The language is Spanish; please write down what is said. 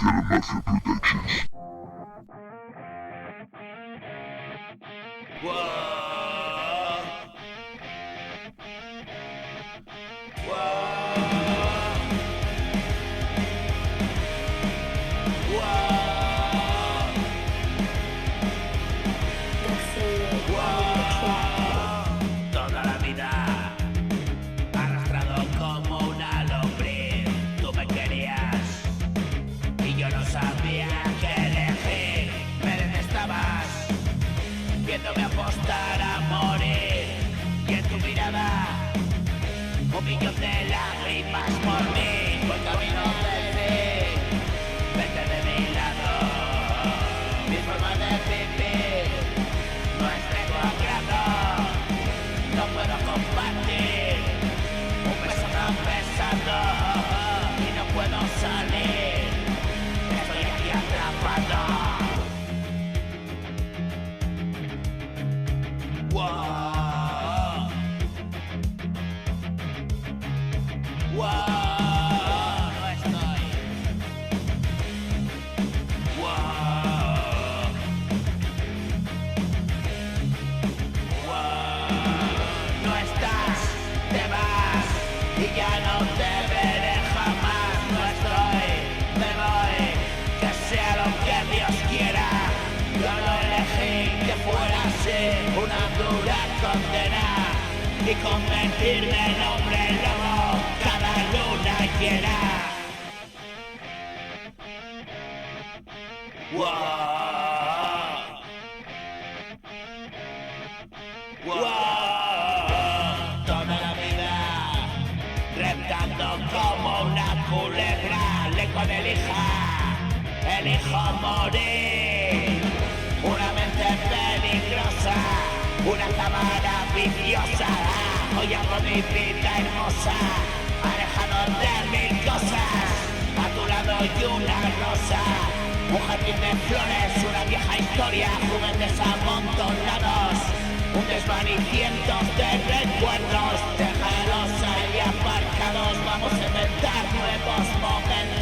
Mafia Productions. Toda la vida arrastrado como una lombriz. Tú me querías y yo no sabía qué elegir. Me detestabas viéndome apostar a morir. Y en tu mirada un millón de lágrimas por mí. Por camino de ti, vete de mi lado. Mi forma de vivir no es de tu agrado. No puedo compartir un beso tan pesado y no puedo salir. Estoy aquí atrapado. Wow. Wow. No estoy. Wow. No estás, te vas y ya no te veré jamás. No estoy, me voy, que sea lo que Dios quiera. Yo lo elegí que fuera así, una dura condena y convertirme en hombre lobo cada luna llena. Toda la vida reptando como una culebra, lengua de lija, elijo morir. Una mente peligrosa, una cámara viciosa. Hoy hago mi vida hermosa, alejado de mil cosas. A tu lado y una rosa, un jardín de flores, una vieja historia, juguetes amontonados, un desván y cientos de recuerdos. Déjalos ahí aparcados, vamos a inventar nuevos momentos.